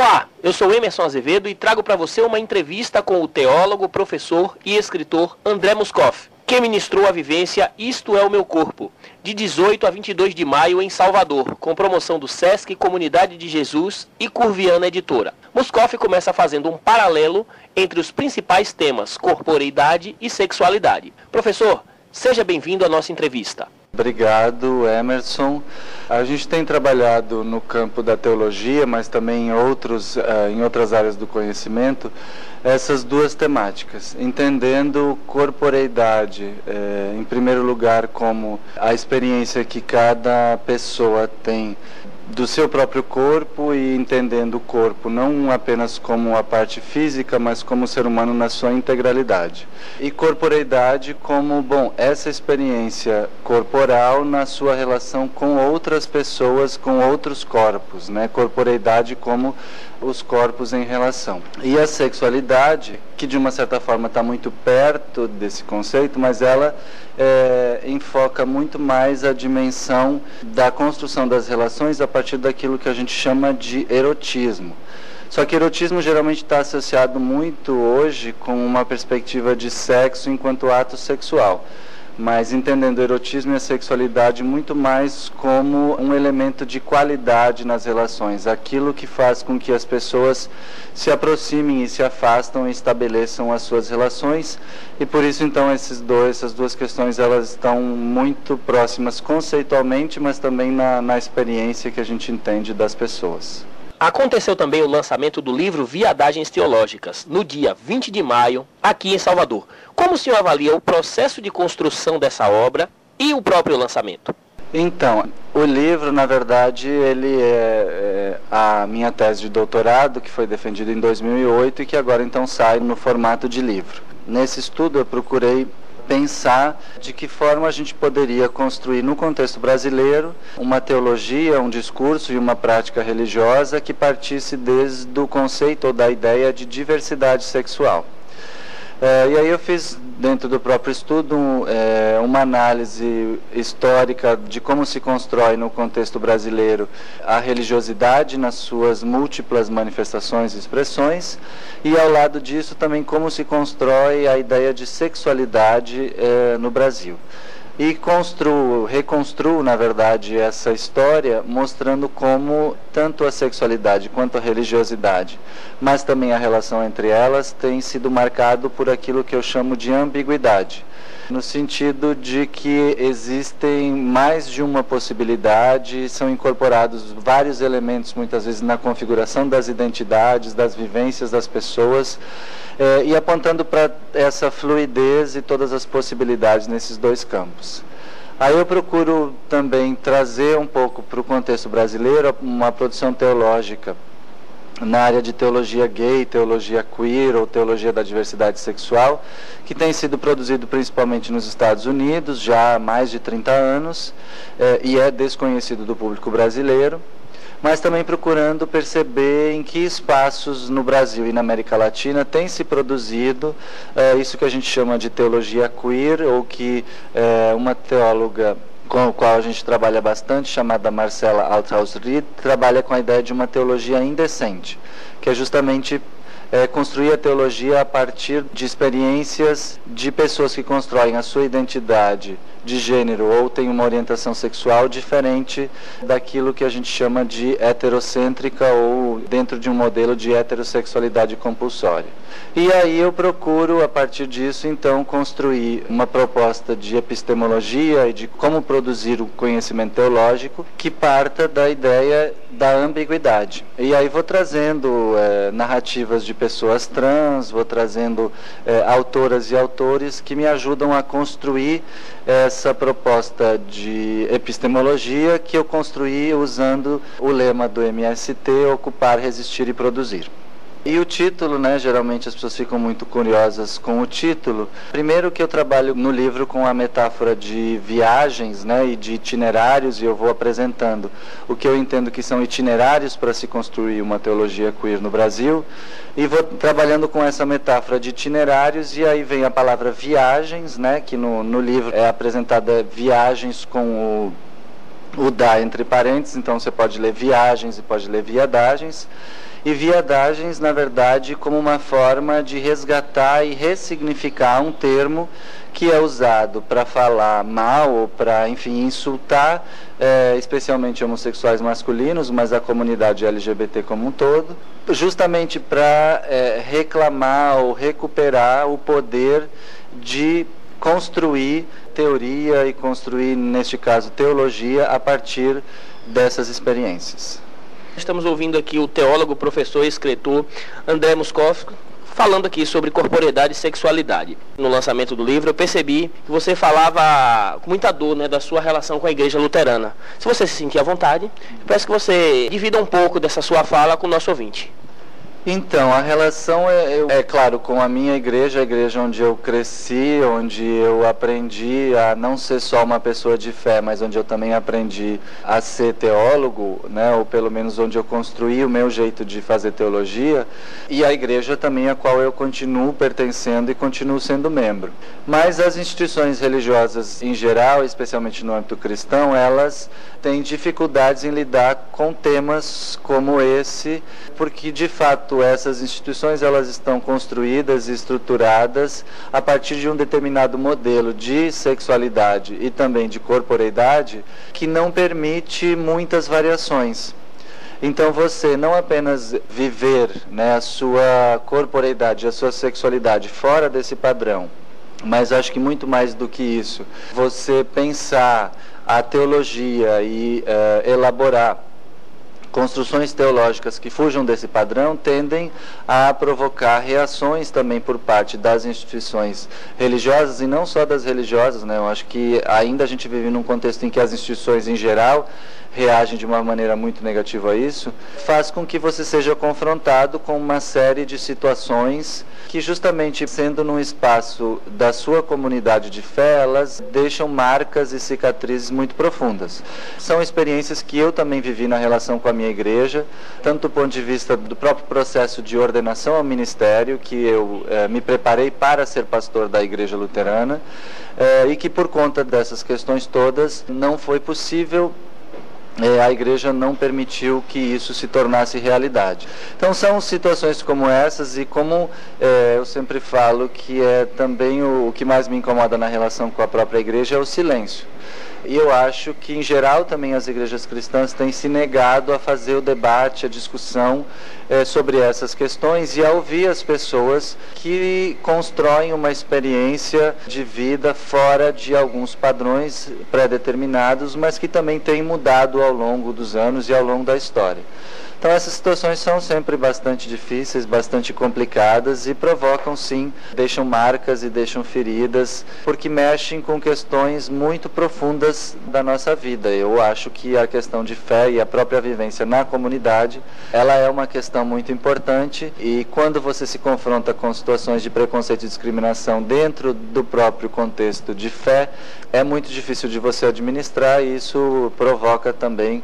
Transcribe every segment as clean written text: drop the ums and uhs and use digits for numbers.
Olá, eu sou Emerson Azevedo e trago para você uma entrevista com o teólogo, professor e escritor André Muscoff, que ministrou a vivência Isto é o Meu Corpo, de 18 a 22 de maio em Salvador, com promoção do Sesc, Comunidade de Jesus e Curviana Editora. Muscoff começa fazendo um paralelo entre os principais temas, corporeidade e sexualidade. Professor, seja bem-vindo à nossa entrevista. Obrigado, Emerson. A gente tem trabalhado no campo da teologia, mas também em outras áreas do conhecimento, essas duas temáticas, entendendo corporeidade, em primeiro lugar, como a experiência que cada pessoa tem do seu próprio corpo e entendendo o corpo não apenas como a parte física, mas como o ser humano na sua integralidade. E corporeidade como, essa experiência corporal na sua relação com outras pessoas, com outros corpos, né? Corporeidade como os corpos em relação. E a sexualidade, que de uma certa forma está muito perto desse conceito, mas ela enfoca muito mais a dimensão da construção das relações a partir daquilo que a gente chama de erotismo. Só que erotismo geralmente está associado muito hoje com uma perspectiva de sexo enquanto ato sexual, mas entendendo o erotismo e a sexualidade muito mais como um elemento de qualidade nas relações, aquilo que faz com que as pessoas se aproximem e se afastam e estabeleçam as suas relações, e por isso então essas duas questões elas estão muito próximas conceitualmente, mas também na experiência que a gente entende das pessoas. Aconteceu também o lançamento do livro Viadagens Teológicas, no dia 20 de maio, aqui em Salvador. Como o senhor avalia o processo de construção dessa obra e o próprio lançamento? Então, o livro, na verdade, ele é a minha tese de doutorado, que foi defendida em 2008 e que agora então sai no formato de livro. Nesse estudo eu procurei pensar de que forma a gente poderia construir no contexto brasileiro uma teologia, um discurso e uma prática religiosa que partisse desde o conceito ou da ideia de diversidade sexual. E aí eu fiz, dentro do próprio estudo, uma análise histórica de como se constrói no contexto brasileiro a religiosidade nas suas múltiplas manifestações e expressões, e ao lado disso também como se constrói a ideia de sexualidade no Brasil. E reconstruo, na verdade, essa história mostrando como tanto a sexualidade quanto a religiosidade, mas também a relação entre elas tem sido marcado por aquilo que eu chamo de ambiguidade, no sentido de que existem mais de uma possibilidade, são incorporados vários elementos muitas vezes na configuração das identidades, das vivências das pessoas, e apontando para essa fluidez e todas as possibilidades nesses dois campos. Aí eu procuro também trazer um pouco para o contexto brasileiro uma produção teológica na área de teologia gay, teologia queer ou teologia da diversidade sexual, que tem sido produzido principalmente nos Estados Unidos já há mais de 30 anos e é desconhecido do público brasileiro, mas também procurando perceber em que espaços no Brasil e na América Latina tem se produzido isso que a gente chama de teologia queer, ou que uma teóloga com a qual a gente trabalha bastante, chamada Marcela Althaus-Ried, trabalha com a ideia de uma teologia indecente, que é justamente construir a teologia a partir de experiências de pessoas que constroem a sua identidade de gênero ou têm uma orientação sexual diferente daquilo que a gente chama de heterocêntrica ou dentro de um modelo de heterossexualidade compulsória. E aí eu procuro, a partir disso, então, construir uma proposta de epistemologia e de como produzir o conhecimento teológico que parta da ideia da ambiguidade. E aí vou trazendo narrativas de pessoas trans, vou trazendo autoras e autores que me ajudam a construir essa proposta de epistemologia que eu construí usando o lema do MST, ocupar, resistir e produzir. E o título, geralmente as pessoas ficam muito curiosas com o título. Primeiro que eu trabalho no livro com a metáfora de viagens, e de itinerários, e eu vou apresentando o que eu entendo que são itinerários para se construir uma teologia queer no Brasil, e vou trabalhando com essa metáfora de itinerários, e aí vem a palavra viagens, que no livro é apresentada viagens com o da entre parênteses, então você pode ler viagens e pode ler viadagens. e viadagens, na verdade, como uma forma de resgatar e ressignificar um termo que é usado para falar mal ou para, enfim, insultar, especialmente homossexuais masculinos, mas a comunidade LGBT como um todo, justamente para reclamar ou recuperar o poder de construir teoria e construir, neste caso, teologia a partir dessas experiências. Estamos ouvindo aqui o teólogo, professor e escritor André Muscoff falando aqui sobre corporeidade e sexualidade. No lançamento do livro eu percebi que você falava com muita dor, né, da sua relação com a Igreja Luterana. Se você se sentir à vontade, eu peço que você divida um pouco dessa sua fala com o nosso ouvinte. Então, a relação é claro, com a minha igreja, a igreja onde eu cresci, onde eu aprendi a não ser só uma pessoa de fé, mas onde eu também aprendi a ser teólogo, né, ou pelo menos onde eu construí o meu jeito de fazer teologia, e a igreja também a qual eu continuo pertencendo e continuo sendo membro. Mas as instituições religiosas em geral, especialmente no âmbito cristão, elas têm dificuldades em lidar com temas como esse, porque de fato essas instituições elas estão construídas e estruturadas a partir de um determinado modelo de sexualidade e também de corporeidade que não permite muitas variações. Então você não apenas viver, né, a sua corporeidade, a sua sexualidade fora desse padrão, mas acho que muito mais do que isso, você pensar a teologia e elaborar construções teológicas que fujam desse padrão tendem a provocar reações também por parte das instituições religiosas, e não só das religiosas, né? Eu acho que ainda a gente vive num contexto em que as instituições em geral reagem de uma maneira muito negativa a isso, faz com que você seja confrontado com uma série de situações que, justamente sendo num espaço da sua comunidade de fé, elas deixam marcas e cicatrizes muito profundas. São experiências que eu também vivi na relação com a minha igreja, tanto do ponto de vista do próprio processo de ordenação ao ministério, que eu me preparei para ser pastor da Igreja Luterana, e que por conta dessas questões todas não foi possível, a igreja não permitiu que isso se tornasse realidade. Então são situações como essas, e como eu sempre falo que é também o que mais me incomoda na relação com a própria igreja é o silêncio. E eu acho que, em geral, também as igrejas cristãs têm se negado a fazer o debate, a discussão sobre essas questões e a ouvir as pessoas que constroem uma experiência de vida fora de alguns padrões pré-determinados, mas que também têm mudado ao longo dos anos e ao longo da história. Então essas situações são sempre bastante difíceis, bastante complicadas e provocam sim, deixam marcas e deixam feridas, porque mexem com questões muito profundas da nossa vida. Eu acho que a questão de fé e a própria vivência na comunidade, ela é uma questão muito importante, e quando você se confronta com situações de preconceito e discriminação dentro do próprio contexto de fé, é muito difícil de você administrar, e isso provoca também,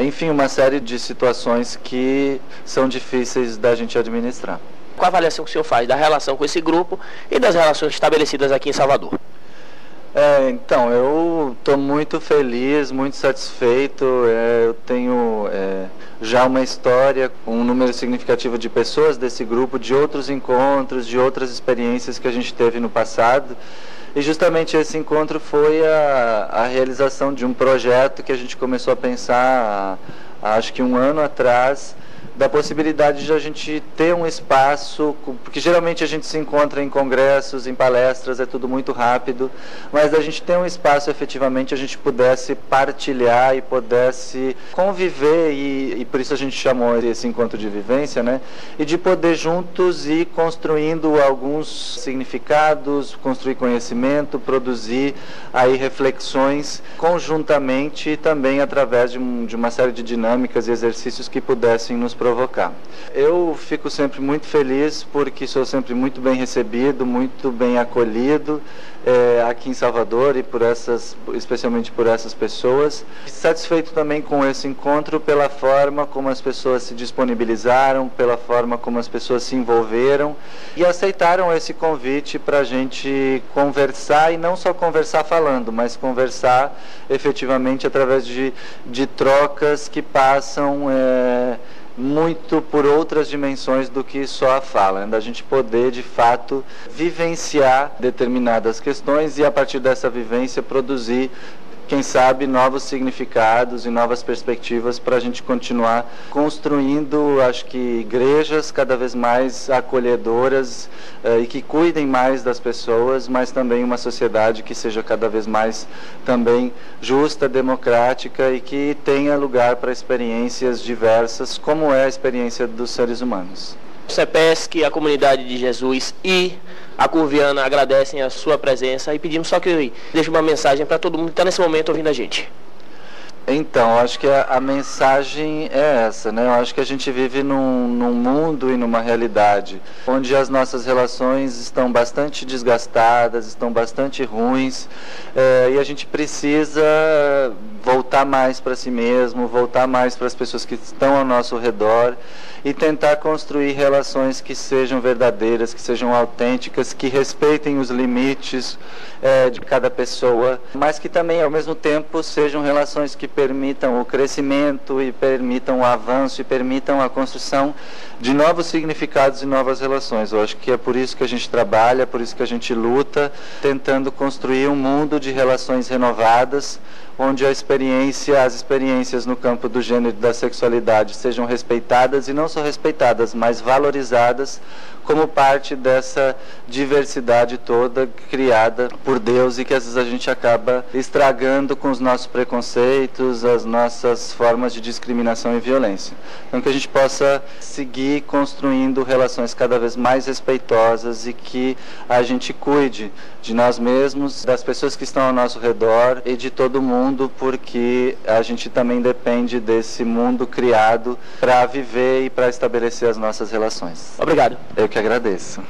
enfim, uma série de situações que são difíceis da gente administrar. Qual a avaliação que o senhor faz da relação com esse grupo e das relações estabelecidas aqui em Salvador? Então, eu estou muito feliz, muito satisfeito. Eu tenho já uma história, um número significativo de pessoas desse grupo, de outros encontros, de outras experiências que a gente teve no passado. E justamente esse encontro foi a realização de um projeto que a gente começou a pensar acho que um ano atrás, da possibilidade de a gente ter um espaço, porque geralmente a gente se encontra em congressos, em palestras, é tudo muito rápido, mas a gente ter um espaço efetivamente a gente pudesse partilhar e pudesse conviver, e por isso a gente chamou esse encontro de vivência, né? E de poder juntos ir construindo alguns significados, construir conhecimento, produzir aí reflexões conjuntamente e também através de uma série de dinâmicas e exercícios que pudessem nos provocar. Eu fico sempre muito feliz porque sou sempre muito bem recebido, muito bem acolhido aqui em Salvador, e especialmente por essas pessoas. Satisfeito também com esse encontro pela forma como as pessoas se disponibilizaram, pela forma como as pessoas se envolveram e aceitaram esse convite para a gente conversar, e não só conversar falando, mas conversar efetivamente através de trocas que passam muito por outras dimensões do que só a fala, da gente poder de fato vivenciar determinadas questões e a partir dessa vivência produzir, quem sabe, novos significados e novas perspectivas para a gente continuar construindo, acho que, igrejas cada vez mais acolhedoras e que cuidem mais das pessoas, mas também uma sociedade que seja cada vez mais também justa, democrática e que tenha lugar para experiências diversas, como é a experiência dos seres humanos. O CEPESC, a Comunidade de Jesus e a Curviana agradecem a sua presença e pedimos só que deixe uma mensagem para todo mundo que está nesse momento ouvindo a gente. Então, acho que a mensagem é essa, né? Eu acho que a gente vive num mundo e numa realidade onde as nossas relações estão bastante desgastadas, estão bastante ruins, e a gente precisa voltar mais para si mesmo, voltar mais para as pessoas que estão ao nosso redor e tentar construir relações que sejam verdadeiras, que sejam autênticas, que respeitem os limites de cada pessoa, mas que também, ao mesmo tempo, sejam relações que permitam o crescimento e permitam o avanço e permitam a construção de novos significados e novas relações. Eu acho que é por isso que a gente trabalha, por isso que a gente luta, tentando construir um mundo de relações renovadas, onde as experiências no campo do gênero e da sexualidade sejam respeitadas, e não só respeitadas, mas valorizadas como parte dessa diversidade toda criada por Deus e que às vezes a gente acaba estragando com os nossos preconceitos, as nossas formas de discriminação e violência. Então que a gente possa seguir construindo relações cada vez mais respeitosas e que a gente cuide de nós mesmos, das pessoas que estão ao nosso redor e de todo mundo, porque a gente também depende desse mundo criado para viver e para estabelecer as nossas relações. Obrigado. Eu que agradeço.